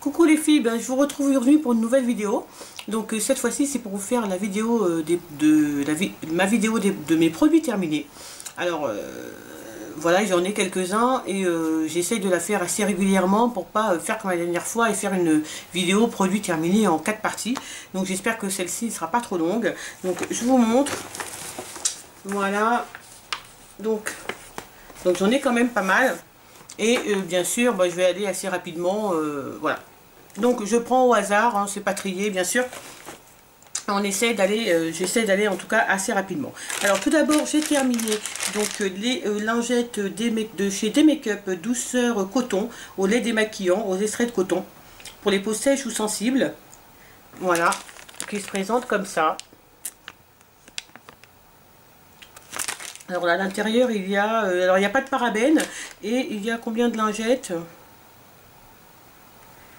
Coucou les filles, je vous retrouve aujourd'hui pour une nouvelle vidéo. Donc cette fois-ci c'est pour vous faire la vidéo ma vidéo de mes produits terminés. Alors voilà, j'en ai quelques-uns et j'essaye de la faire assez régulièrement pour pas faire comme la dernière fois et faire une vidéo produits terminés en 4 parties. Donc j'espère que celle-ci ne sera pas trop longue. Donc je vous montre. Voilà. Donc j'en ai quand même pas mal. Et bien sûr, je vais aller assez rapidement, voilà. Donc je prends au hasard, hein, c'est pas trié bien sûr. On essaie d'aller, j'essaie d'aller en tout cas assez rapidement. Alors tout d'abord j'ai terminé donc les lingettes de chez D-Make-up douceur coton au lait démaquillant, aux extraits de coton pour les peaux sèches ou sensibles. Voilà, qui se présente comme ça. Alors là, à l'intérieur, il y a... alors, il n'y a pas de parabènes. Et il y a combien de lingettes?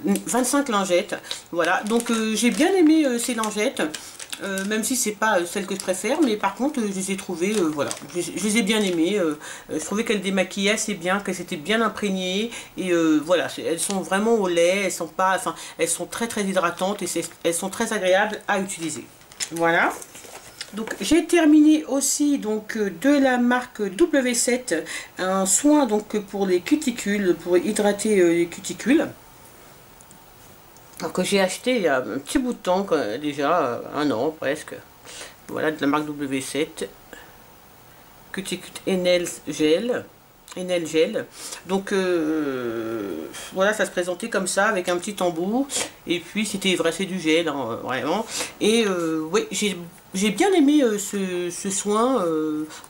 25 lingettes. Voilà. Donc, j'ai bien aimé ces lingettes. Même si c'est pas celle que je préfère. Mais par contre, je les ai trouvées... voilà. Je les ai bien aimées. Je trouvais qu'elles démaillaient assez bien. Qu'elles étaient bien imprégnées. Et voilà. Elles sont vraiment au lait. Elles sont pas... Enfin, elles sont très très hydratantes. Et elles sont très agréables à utiliser. Voilà. Donc j'ai terminé aussi donc de la marque W7 un soin donc pour les cuticules, pour hydrater les cuticules. Alors que j'ai acheté il y a un petit bout de temps déjà, un an presque. Voilà, de la marque W7 Cuticule Enel Gel. Enel Gel. Donc voilà, ça se présentait comme ça avec un petit embout et puis c'était vrai, c'est du gel hein, vraiment. Et oui, j'ai bien aimé ce soin.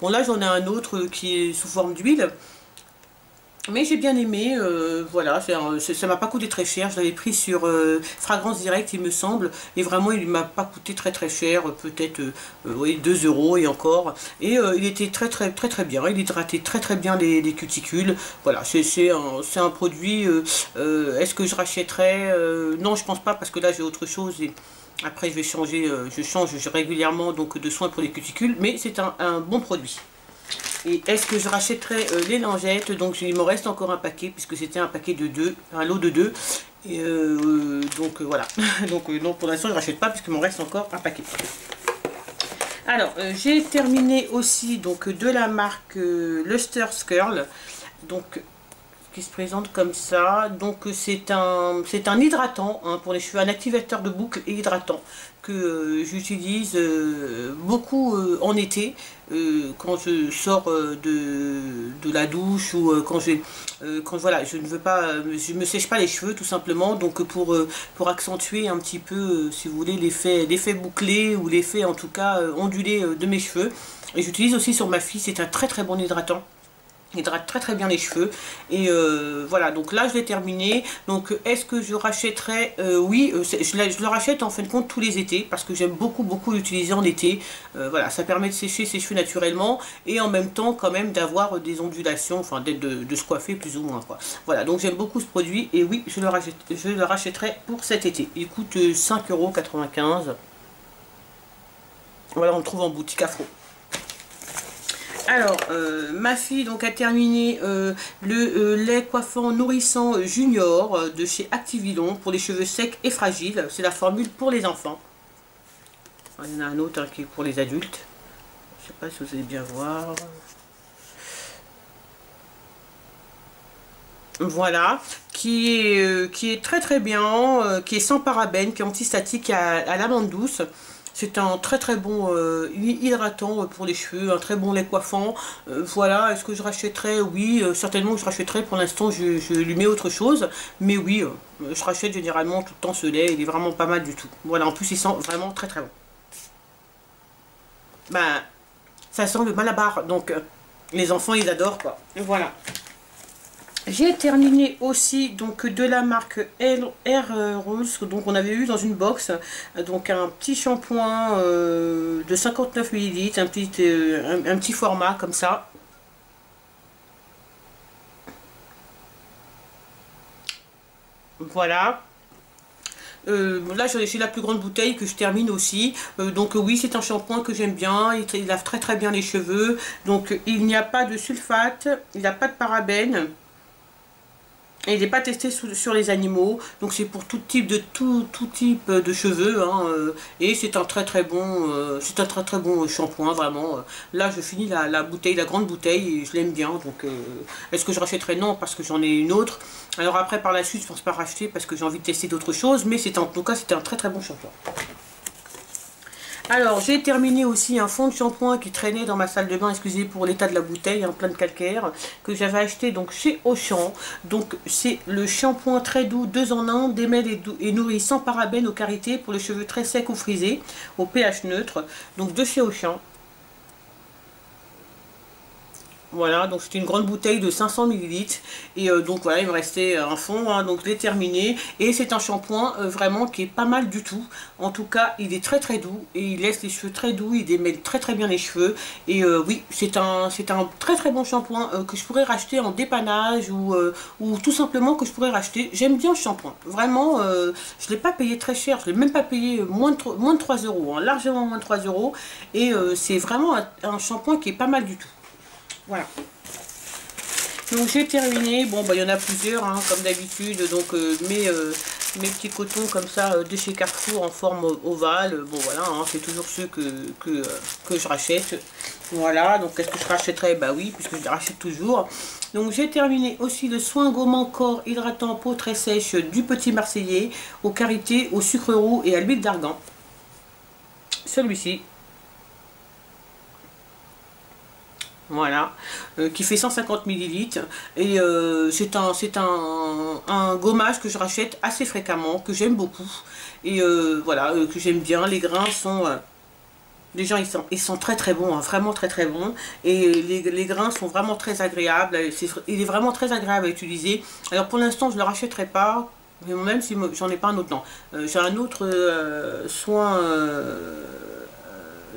Bon là j'en ai un autre qui est sous forme d'huile. Mais j'ai bien aimé, voilà, ça m'a pas coûté très cher, je l'avais pris sur Fragrance Direct il me semble, et vraiment il m'a pas coûté très très cher, peut-être oui, 2 € et encore, et il était très bien, il hydratait très bien les cuticules, voilà, c'est un produit, est-ce que je rachèterais? Non je pense pas parce que là j'ai autre chose et... Après je vais changer, je change régulièrement donc de soins pour les cuticules, mais c'est un bon produit. Et est-ce que je rachèterai les lingettes? Donc il me reste encore un paquet puisque c'était un paquet de 2, un lot de 2. Et donc voilà. Donc non, pour l'instant je ne rachète pas puisqu'il me reste encore un paquet. Alors j'ai terminé aussi donc de la marque Luster's Curl. Donc qui se présente comme ça. Donc c'est un hydratant hein, pour les cheveux, un activateur de boucle et hydratant que j'utilise beaucoup en été quand je sors de la douche ou quand voilà, je ne veux pas, je me sèche pas les cheveux tout simplement, donc pour accentuer un petit peu si vous voulez l'effet bouclé ou l'effet en tout cas ondulé de mes cheveux. Et j'utilise aussi sur ma fille, c'est un très bon hydratant. Il hydrate très bien les cheveux. Et voilà, donc là je l'ai terminé. Donc est-ce que je rachèterai? Oui, je le rachète en fin de compte tous les étés parce que j'aime beaucoup l'utiliser en été. Voilà, ça permet de sécher ses cheveux naturellement et en même temps quand même d'avoir des ondulations, enfin de se coiffer plus ou moins quoi. Voilà, donc j'aime beaucoup ce produit et oui, je le rachèterai pour cet été. Il coûte 5,95 €. Voilà, on le trouve en boutique Afro. Alors, ma fille donc a terminé le lait coiffant nourrissant junior de chez Activilon pour les cheveux secs et fragiles. C'est la formule pour les enfants. Alors, il y en a un autre hein, qui est pour les adultes. Je ne sais pas si vous allez bien voir. Voilà, qui est très bien, qui est sans parabènes, qui est antistatique à l'amande douce. C'est un très bon hydratant pour les cheveux, un très bon lait coiffant. Voilà, est-ce que je rachèterais? Oui, certainement que je rachèterais. Pour l'instant, je lui mets autre chose. Mais oui, je rachète généralement tout le temps ce lait. Il est vraiment pas mal du tout. Voilà, en plus, il sent vraiment très bon. Ça sent le Malabar. Donc, les enfants, ils adorent quoi. Et voilà. J'ai terminé aussi donc de la marque Air Rose, donc on avait eu dans une box, donc un petit shampoing de 59 ml, un petit format comme ça. Voilà. Là j'ai la plus grande bouteille que je termine aussi, donc oui c'est un shampoing que j'aime bien, il lave très bien les cheveux, donc il n'y a pas de sulfate, il n'y a pas de parabènes. Et il n'est pas testé sur les animaux, donc c'est pour tout type de cheveux, hein, et c'est un très très bon, shampoing vraiment. Là je finis la bouteille, la grande bouteille, et je l'aime bien. Donc est-ce que je rachèterai? Non, parce que j'en ai une autre. Alors après par la suite je pense pas racheter parce que j'ai envie de tester d'autres choses, mais en tout cas c'était un très très bon shampoing. Alors, j'ai terminé aussi un fond de shampoing qui traînait dans ma salle de bain, excusez pour l'état de la bouteille, hein, plein de calcaire, que j'avais acheté donc chez Auchan. Donc, c'est le shampoing très doux, 2 en 1, démêle et nourrit sans parabènes aux carités pour les cheveux très secs ou frisés, au pH neutre. Donc, de chez Auchan. Voilà, donc c'est une grande bouteille de 500 ml. Et donc voilà, il me restait un fond, hein, donc je l'ai terminé. Et c'est un shampoing vraiment qui est pas mal du tout. En tout cas, il est très très doux et il laisse les cheveux très doux, il démêle très très bien les cheveux. Et oui, c'est un très très bon shampoing que je pourrais racheter en dépannage ou tout simplement que je pourrais racheter. J'aime bien le shampoing. Vraiment, je ne l'ai pas payé très cher, je ne l'ai même pas payé moins de 3 euros, hein, largement moins de 3 euros. Et c'est vraiment un shampoing qui est pas mal du tout. Voilà. Donc j'ai terminé. Bon bah il y en a plusieurs hein, comme d'habitude. Donc mes petits cotons comme ça de chez Carrefour en forme ovale. Bon voilà, hein, c'est toujours ceux que je rachète. Voilà, donc est-ce que je rachèterai? Bah oui, puisque je les rachète toujours. Donc j'ai terminé aussi le soin gommant corps hydratant peau très sèche du Petit Marseillais aux carités, au sucre roux et à l'huile d'argan. Celui-ci. Voilà, qui fait 150 ml. Et c'est un gommage que je rachète assez fréquemment, que j'aime beaucoup. Et voilà, que j'aime bien. Les grains sont... les gens, ils sont très très bons, hein, vraiment très très bons. Et les grains sont vraiment très agréables. Il est vraiment très agréable à utiliser. Alors pour l'instant, je ne le rachèterai pas. Même si j'en ai pas un autre, non. J'ai un autre soin...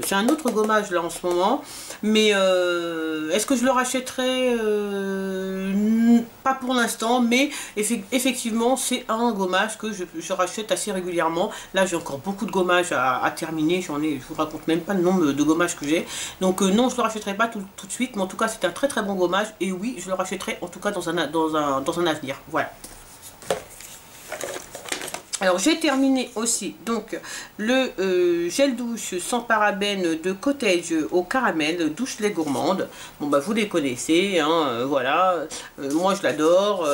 j'ai un autre gommage là en ce moment, mais est-ce que je le rachèterai? Pas pour l'instant, mais effectivement c'est un gommage que je rachète assez régulièrement. Là j'ai encore beaucoup de gommages à terminer, je vous raconte même pas le nombre de gommages que j'ai. Donc non, je le rachèterai pas tout de suite, mais en tout cas c'est un très très bon gommage, et oui, je le rachèterai en tout cas dans un avenir. Voilà. Alors j'ai terminé aussi donc le gel douche sans parabènes de Cottage au caramel, douche lait gourmande. Bon bah vous les connaissez, hein, voilà. Moi je l'adore.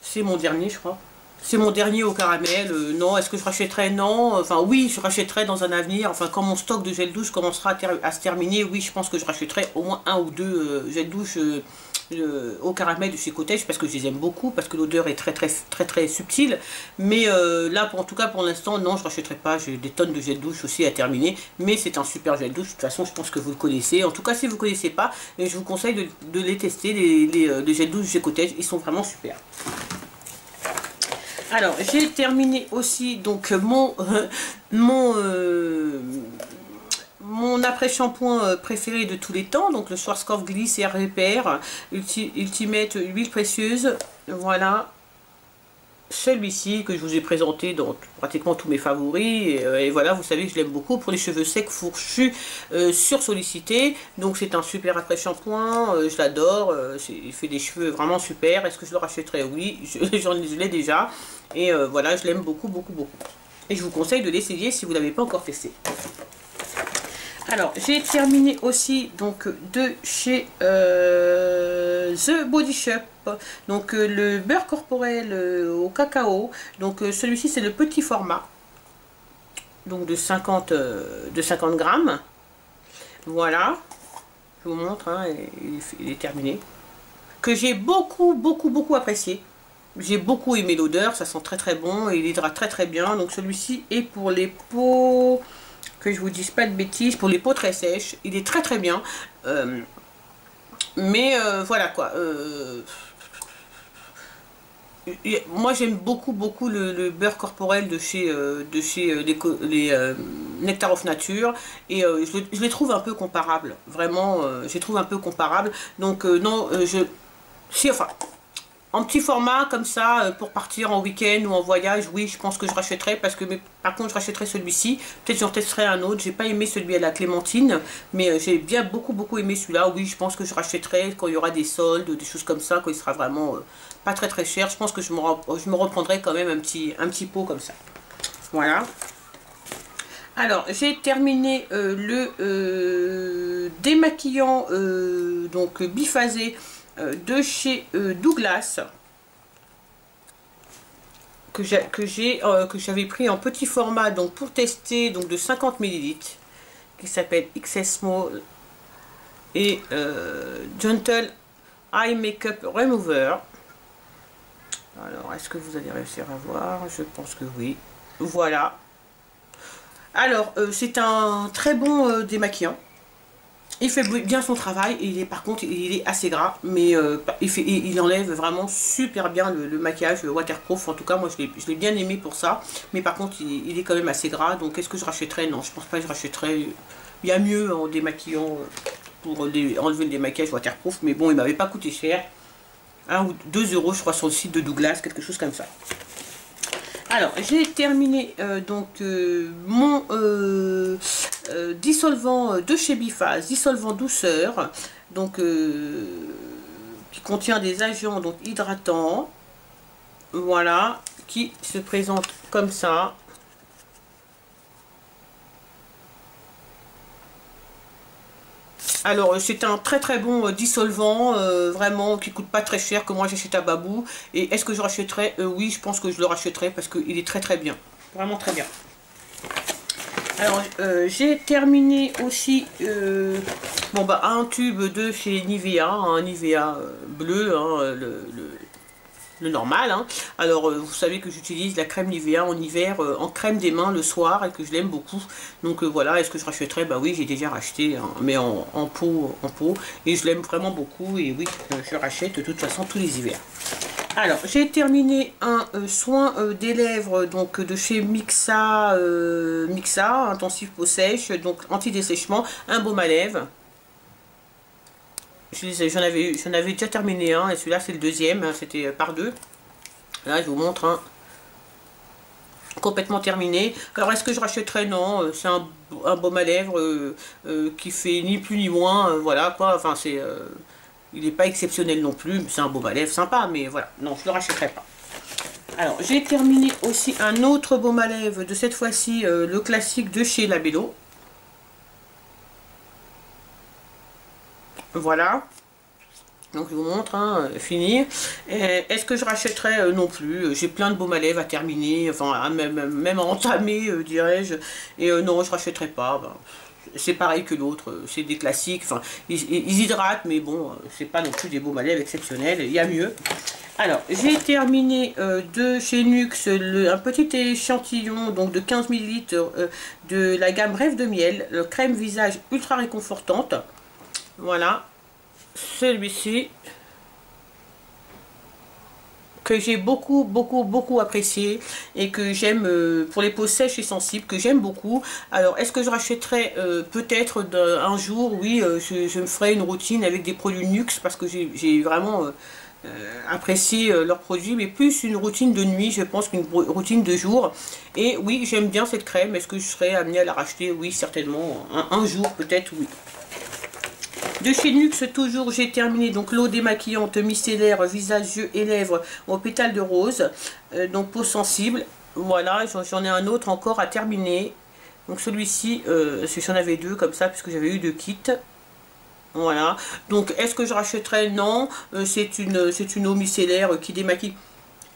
C'est mon dernier je crois. C'est mon dernier au caramel. Non, est-ce que je rachèterai? Non. Enfin oui, je rachèterai dans un avenir. Enfin quand mon stock de gel douche commencera à se terminer, oui je pense que je rachèterai au moins un ou deux gel douche au caramel de chez Cottage, parce que je les aime beaucoup, parce que l'odeur est très subtile. Mais là en tout cas pour l'instant non, je rachèterai pas. J'ai des tonnes de gel douche aussi à terminer, mais c'est un super gel douche. De toute façon je pense que vous le connaissez. En tout cas si vous ne connaissez pas, je vous conseille de les tester, les gel douche chez Cottage, ils sont vraiment super. Alors j'ai terminé aussi donc mon après-shampoing préféré de tous les temps, donc le Schwarzkopf Gliss Air Repair Ultimate huile précieuse. Voilà, celui-ci que je vous ai présenté dans pratiquement tous mes favoris, et voilà, vous savez que je l'aime beaucoup pour les cheveux secs, fourchus, sursollicités. Donc c'est un super après-shampoing, je l'adore, il fait des cheveux vraiment super. Est-ce que je le rachèterai? Oui, je l'ai déjà, et voilà, je l'aime beaucoup. Et je vous conseille de l'essayer si vous ne l'avez pas encore testé. Alors, j'ai terminé aussi donc de chez The Body Shop, donc le beurre corporel au cacao. Donc celui-ci c'est le petit format, donc de 50 grammes. Voilà, je vous montre, hein, il est terminé. Que j'ai beaucoup apprécié. J'ai beaucoup aimé l'odeur, ça sent très bon et il hydrate très bien. Donc celui-ci est pour les peaux, que je vous dise pas de bêtises, pour les peaux très sèches. Il est très bien. Mais voilà quoi. Moi j'aime beaucoup le beurre corporel de chez les Nectar of Nature, et je les trouve un peu comparables. Vraiment, je les trouve un peu comparables. Donc non, enfin, en petit format comme ça pour partir en week-end ou en voyage, oui, je pense que je rachèterai parce que, mais, par contre, je rachèterai celui-ci. Peut-être j'en testerai un autre. J'ai pas aimé celui à la clémentine, mais j'ai bien beaucoup aimé celui-là. Oui, je pense que je rachèterai quand il y aura des soldes, des choses comme ça, quand il sera vraiment pas très cher. Je pense que je me reprendrai quand même un petit pot comme ça. Voilà. Alors, j'ai terminé le démaquillant donc biphasé de chez Douglas que j'avais pris en petit format donc pour tester, donc de 50 ml, qui s'appelle XS Small et Gentle Eye Makeup Remover. Alors, est-ce que vous allez réussir à voir? Je pense que oui. Voilà. Alors, c'est un très bon démaquillant. Il fait bien son travail. Par contre, il est assez gras, mais il enlève vraiment super bien le maquillage waterproof. En tout cas, moi, je l'ai bien aimé pour ça. Mais par contre, il est quand même assez gras. Donc, est-ce que je rachèterais? Non, je pense pas que je rachèterais. Il y a mieux en démaquillant pour enlever le démaquillage waterproof. Mais bon, il m'avait pas coûté cher. 1 ou 2 € je crois sur le site de Douglas, quelque chose comme ça. Alors, j'ai terminé donc mon dissolvant de chez Biphase, dissolvant douceur, donc qui contient des agents donc hydratants, voilà, qui se présente comme ça. Alors c'est un très bon dissolvant, vraiment qui coûte pas très cher, que moi j'achète à Babou. Et est-ce que je rachèterai? Oui, je pense que je le rachèterai parce qu'il est très bien, vraiment très bien. Alors j'ai terminé aussi bon bah un tube de chez Nivea, un Nivea bleu, hein, le normal, hein. Alors vous savez que j'utilise la crème Nivea en hiver en crème des mains le soir et que je l'aime beaucoup. Donc voilà, est-ce que je rachèterai? Bah oui, j'ai déjà racheté, hein, mais en pot, et je l'aime vraiment beaucoup. Et oui, je rachète de toute façon tous les hivers. Alors j'ai terminé un soin des lèvres donc de chez Mixa, intensif peau sèche, donc anti-dessèchement, un baume à lèvres. J'en avais déjà terminé un, et celui-là c'est le deuxième, hein, c'était par deux. Là je vous montre un complètement terminé. Alors est-ce que je rachèterais? Non, c'est un baume à lèvres qui fait ni plus ni moins, voilà quoi, enfin c'est... il n'est pas exceptionnel non plus, c'est un baume à lèvres sympa, mais voilà, non, je ne le rachèterai pas. Alors j'ai terminé aussi un autre baume à lèvres, de cette fois-ci le classique de chez Labello. Voilà. Donc je vous montre, hein, fini. Est-ce que je rachèterais? Non plus. J'ai plein de baumes à lèvres à terminer, enfin même à entamer, dirais-je. Et non, je rachèterai pas. Ben, c'est pareil que l'autre, c'est des classiques. Enfin, ils hydratent, mais bon, c'est pas non plus des baumes à lèvres exceptionnels. Il y a mieux. Alors, j'ai terminé de chez NYX un petit échantillon donc de 15 ml de la gamme Rêve de Miel, le crème visage ultra réconfortante. Voilà. Celui-ci que j'ai beaucoup apprécié et que j'aime pour les peaux sèches et sensibles, que j'aime beaucoup. Alors est-ce que je rachèterai peut-être un jour? Oui, je me ferai une routine avec des produits NYX parce que j'ai vraiment apprécié leurs produits, mais plus une routine de nuit je pense qu'une routine de jour. Et oui, j'aime bien cette crème. Est-ce que je serais amenée à la racheter? Oui, certainement, un jour peut-être, oui. De chez NYX toujours, j'ai terminé donc l'eau démaquillante micellaire visage, yeux et lèvres au pétale de rose, donc peau sensible. Voilà, j'en ai un autre encore à terminer. Donc celui-ci, j'en avais deux comme ça puisque j'avais eu deux kits. Voilà. Donc est-ce que je rachèterais? Non. C'est une eau micellaire qui démaquille.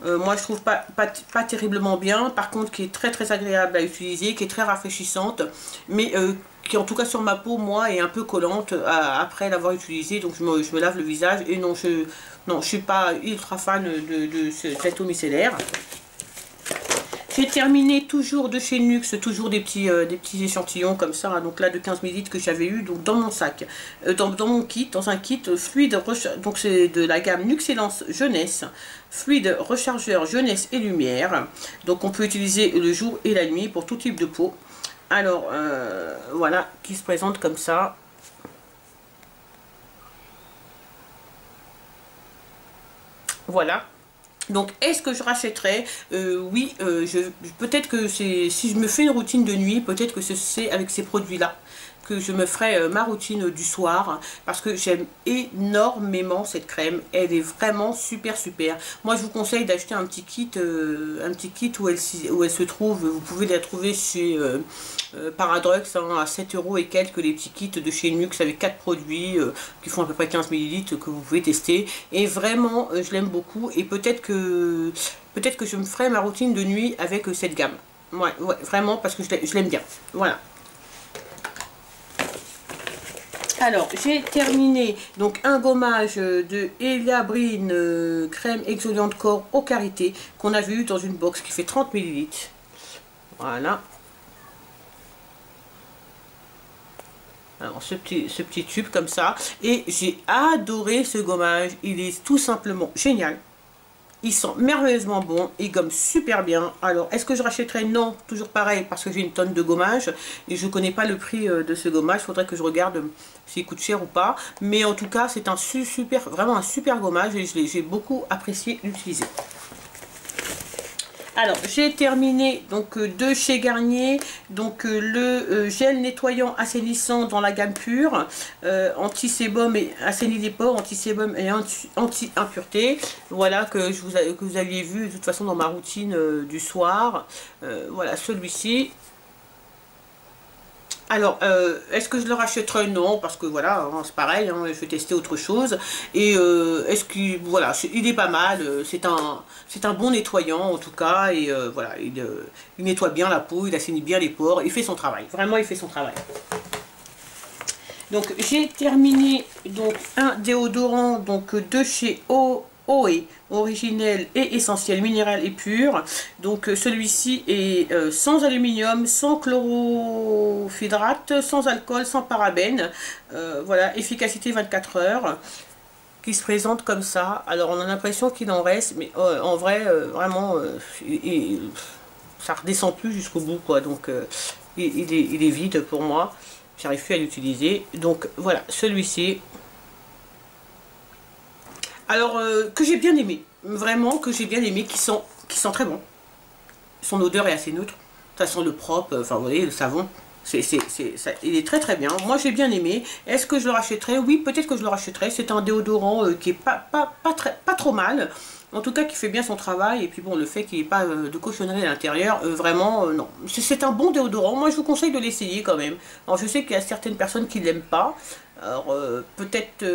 Moi je trouve pas terriblement bien, par contre qui est très agréable à utiliser, qui est très rafraîchissante, mais qui en tout cas sur ma peau moi est un peu collante après l'avoir utilisée. Donc je me lave le visage et non je suis pas ultra fan de cette eau micellaire. J'ai terminé toujours de chez NYX, toujours des petits échantillons comme ça, hein, donc là de 15 ml que j'avais eu donc dans mon sac, dans mon kit, dans un kit fluide, donc c'est de la gamme Nuxélance Jeunesse, fluide rechargeur jeunesse et lumière, donc on peut utiliser le jour et la nuit pour tout type de peau. Alors voilà, qui se présente comme ça. Voilà. Donc, est-ce que je rachèterai? Oui, peut-être que si je me fais une routine de nuit, peut-être que c'est avec ces produits-là que je me ferai ma routine du soir, parce que j'aime énormément cette crème. Elle est vraiment super super. Moi, je vous conseille d'acheter un petit kit où elle se trouve. Vous pouvez la trouver chez Paradrux, hein, à 7 € et quelques, les petits kits de chez Nux avec 4 produits qui font à peu près 15 ml que vous pouvez tester. Et vraiment, je l'aime beaucoup. Et peut-être que je me ferai ma routine de nuit avec cette gamme. Ouais, ouais, vraiment, parce que je l'aime bien. Voilà. Alors, j'ai terminé donc un gommage de Elia Brine crème exfoliante corps eau karité qu'on a vu dans une box qui fait 30 ml. Voilà. Alors, ce petit tube comme ça. Et j'ai adoré ce gommage. Il est tout simplement génial. Il sent merveilleusement bon, il gomme super bien. Alors, est-ce que je rachèterai? Non, toujours pareil, parce que j'ai une tonne de gommage et je connais pas le prix de ce gommage. Il faudrait que je regarde s'il coûte cher ou pas. Mais en tout cas, c'est un vraiment un super gommage et j'ai beaucoup apprécié l'utiliser. Alors, j'ai terminé donc de chez Garnier, donc le gel nettoyant assainissant dans la gamme pure, anti-sébum et assainit les pores, anti-sébum et anti-impureté. Voilà que vous aviez vu de toute façon dans ma routine du soir. Voilà celui-ci. Alors, est-ce que je le rachèterai? Non, parce que voilà, hein, c'est pareil, hein, je vais tester autre chose. Et est-ce qu'il, voilà, il est pas mal, c'est un bon nettoyant en tout cas, et voilà, il nettoie bien la peau, il assainit bien les pores, il fait son travail, vraiment il fait son travail. Donc j'ai terminé donc un déodorant donc de chez OE, originel et essentiel, minéral et pur. Donc celui-ci est sans aluminium, sans chlorhydrate, sans alcool, sans parabènes. Voilà, efficacité 24 heures, qui se présente comme ça. Alors on a l'impression qu'il en reste, mais en vrai, vraiment, ça redescend plus jusqu'au bout, quoi. Donc il est vide pour moi. J'arrive plus à l'utiliser. Donc voilà, celui-ci. Alors, que j'ai bien aimé. Vraiment, que j'ai bien aimé, qui sent très bon. Son odeur est assez neutre. Ça sent le propre, enfin vous voyez, le savon. Il est très très bien. Moi j'ai bien aimé. Est-ce que je le rachèterai? Oui, peut-être que je le rachèterai. C'est un déodorant qui est pas trop mal. En tout cas, qui fait bien son travail. Et puis bon, le fait qu'il n'y ait pas de cochonnerie à l'intérieur, vraiment, non. C'est un bon déodorant. Moi, je vous conseille de l'essayer quand même. Alors, je sais qu'il y a certaines personnes qui ne l'aiment pas. Alors, peut-être...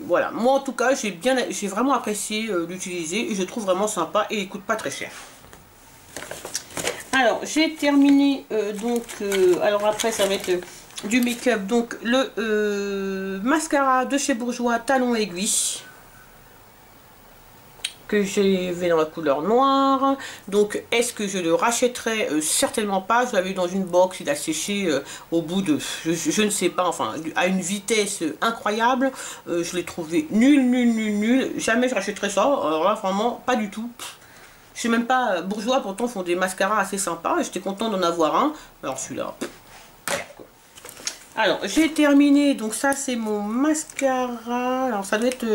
voilà. Moi, en tout cas, j'ai vraiment apprécié l'utiliser. Et je le trouve vraiment sympa. Et il coûte pas très cher. Alors, j'ai terminé, alors après, ça va être du make-up. Donc, le mascara de chez Bourjois, talon aiguille, que j'ai dans la couleur noire. Donc est-ce que je le rachèterai? Certainement pas. Je l'avais eu dans une box, il a séché au bout de, je ne sais pas, enfin à une vitesse incroyable. Je l'ai trouvé nul. Jamais je rachèterai ça. Alors là vraiment pas du tout. Je sais même pas, Bourjois pourtant font des mascaras assez sympas et j'étais content d'en avoir un. Alors celui-là. Alors j'ai terminé, donc ça c'est mon mascara. Alors ça doit être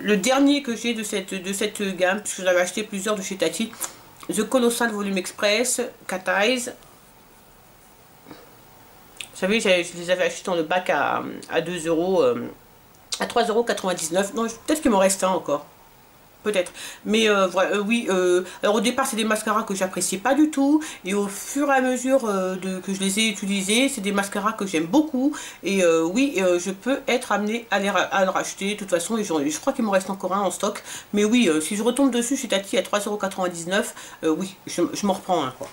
le dernier que j'ai de cette gamme, puisque j'avais acheté plusieurs de chez Tati. The Colossal Volume Express, Cat Eyes. Vous savez, je les avais achetés dans le bac à 2 €, à 3,99 €. Non, peut-être qu'il m'en reste un encore. Peut-être. Mais voilà, oui, alors au départ c'est des mascaras que j'appréciais pas du tout. Et au fur et à mesure que je les ai utilisés, c'est des mascaras que j'aime beaucoup. Et oui, je peux être amenée à le racheter de toute façon. Et je crois qu'il me reste encore un en stock. Mais oui, si je retombe dessus chez Tati à 3,99 €, oui, je m'en reprends un, quoi.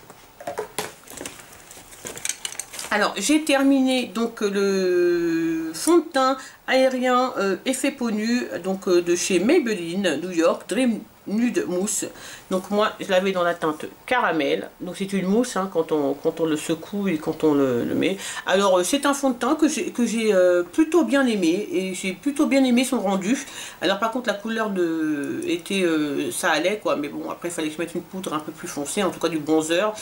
Alors, j'ai terminé donc le fond de teint aérien effet peau nue, donc de chez Maybelline New York Dream Nude Mousse. Donc moi, je l'avais dans la teinte caramel. Donc c'est une mousse hein, quand on le secoue et quand on le met. Alors c'est un fond de teint que j'ai plutôt bien aimé et j'ai plutôt bien aimé son rendu. Alors par contre la couleur était ça allait quoi, mais bon après il fallait que je mette une poudre un peu plus foncée, en tout cas du bronzer.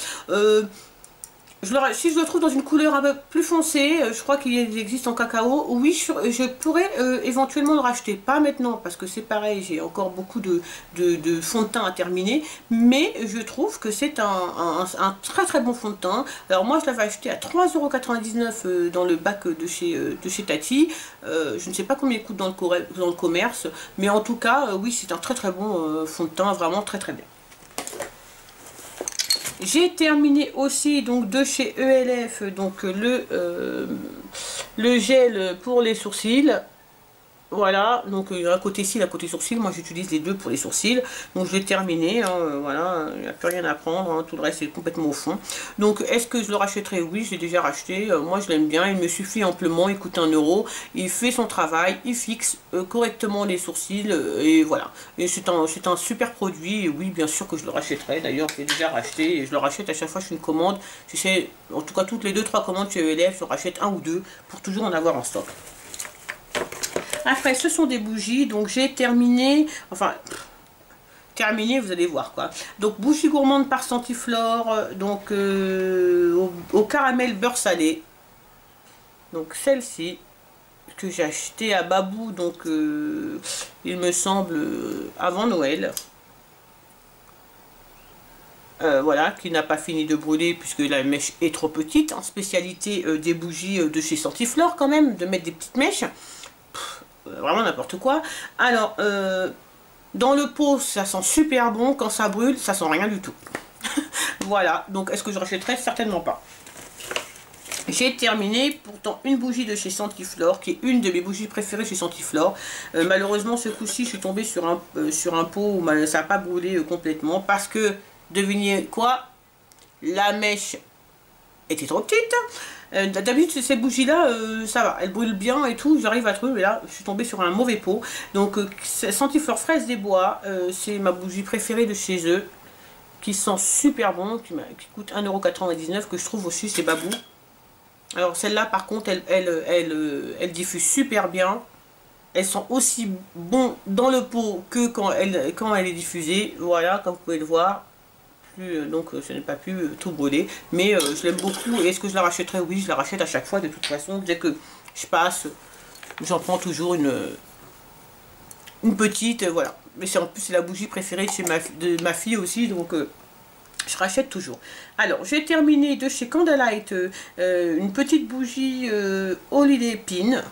Si je le trouve dans une couleur un peu plus foncée, je crois qu'il existe en cacao, oui, je pourrais éventuellement le racheter. Pas maintenant, parce que c'est pareil, j'ai encore beaucoup de fond de teint à terminer, mais je trouve que c'est un très très bon fond de teint. Alors moi, je l'avais acheté à 3,99 € dans le bac de chez Tati. Je ne sais pas combien il coûte dans le commerce, mais en tout cas, oui, c'est un très très bon fond de teint, vraiment très très bien. J'ai terminé aussi donc de chez ELF donc le gel pour les sourcils. Voilà, donc il y a un côté cils, un côté sourcils. Moi j'utilise les deux pour les sourcils. Donc je l'ai terminé, hein, voilà, il n'y a plus rien à prendre, hein, tout le reste est complètement au fond. Donc est-ce que je le rachèterai? Oui, je l'ai déjà racheté. Moi je l'aime bien, il me suffit amplement, il coûte 1 €. Il fait son travail, il fixe correctement les sourcils, et voilà. Et c'est un super produit, et oui, bien sûr que je le rachèterai. D'ailleurs, je l'ai déjà racheté, et je le rachète à chaque fois que je fais une commande. Je sais, en tout cas, toutes les 2-3 commandes chez ELF, je rachète un ou deux pour toujours en avoir en stock. Après, ce sont des bougies, donc j'ai terminé, enfin, terminé, vous allez voir quoi. Donc, bougie gourmande par Sentiflore, donc au caramel beurre salé. Donc, celle-ci, que j'ai acheté à Babou, donc il me semble avant Noël. Voilà, qui n'a pas fini de brûler puisque la mèche est trop petite. En spécialité des bougies de chez Sentiflore quand même, de mettre des petites mèches. Vraiment n'importe quoi. Alors, dans le pot, ça sent super bon. Quand ça brûle, ça sent rien du tout. Voilà, donc est-ce que je rachèterai? Certainement pas. J'ai terminé pourtant une bougie de chez Sentiflore, qui est une de mes bougies préférées chez Sentiflore. Malheureusement, ce coup-ci, je suis tombée sur un pot où ça n'a pas brûlé complètement. Parce que, devinez quoi? La mèche était trop petite. D'habitude ces bougies là ça va, elles brûlent bien et tout, j'arrive à trouver, mais là je suis tombée sur un mauvais pot. Donc Sentiflore fraise des bois, c'est ma bougie préférée de chez eux, qui sent super bon, qui coûte 1,99 €, que je trouve aussi chez Babou. Alors celle-là par contre elle diffuse super bien, elles sont aussi bon dans le pot que quand elle est diffusée. Voilà, comme vous pouvez le voir. Donc je n'ai pas pu tout brûler, mais je l'aime beaucoup. Et est-ce que je la rachèterai? Oui, je la rachète à chaque fois de toute façon. Dès que je passe, j'en prends toujours une petite, voilà. Mais en plus c'est la bougie préférée de ma fille aussi, donc je rachète toujours. Alors j'ai terminé de chez Candlelight une petite bougie Holiday Pin.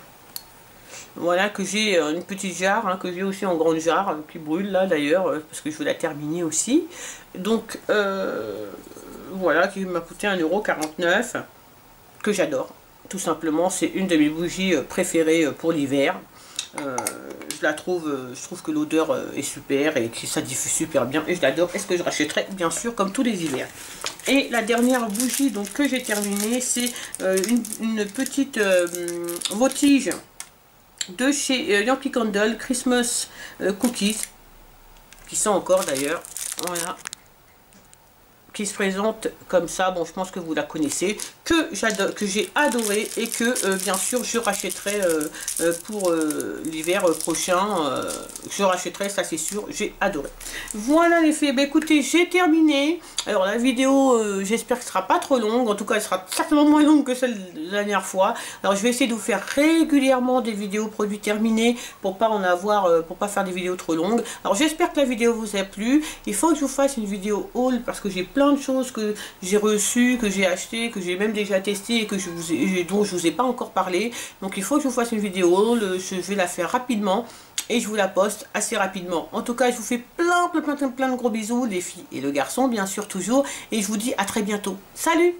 Voilà, que j'ai une petite jarre, hein, que j'ai aussi en grande jarre, qui brûle là d'ailleurs, parce que je veux la terminer aussi. Donc, voilà, qui m'a coûté 1,49 €, que j'adore. Tout simplement, c'est une de mes bougies préférées pour l'hiver. Je trouve que l'odeur est super et que ça diffuse super bien et je l'adore. Est-ce que je rachèterai? Bien sûr, comme tous les hivers. Et la dernière bougie donc, que j'ai terminée, c'est une petite voltige de chez Yankee Candle, Christmas Cookies, qui sont encore d'ailleurs, voilà, qui se présente comme ça. Bon, je pense que vous la connaissez, que j'ai adoré et que bien sûr je rachèterai pour l'hiver prochain. Je rachèterai, ça c'est sûr, j'ai adoré. Voilà les filles, bah, écoutez, j'ai terminé. Alors la vidéo, j'espère qu'elle sera pas trop longue, en tout cas elle sera certainement moins longue que celle de la dernière fois. Alors je vais essayer de vous faire régulièrement des vidéos produits terminés pour pas en avoir, pour pas faire des vidéos trop longues. Alors j'espère que la vidéo vous a plu. Il faut que je vous fasse une vidéo haul parce que j'ai plein de choses que j'ai reçues, que j'ai achetées, que j'ai même déjà testé et que dont je vous ai pas encore parlé. Donc il faut que je vous fasse une vidéo haul. Je vais la faire rapidement et je vous la poste assez rapidement. En tout cas, je vous fais plein de gros bisous, les filles et le garçon, bien sûr, toujours. Et je vous dis à très bientôt. Salut!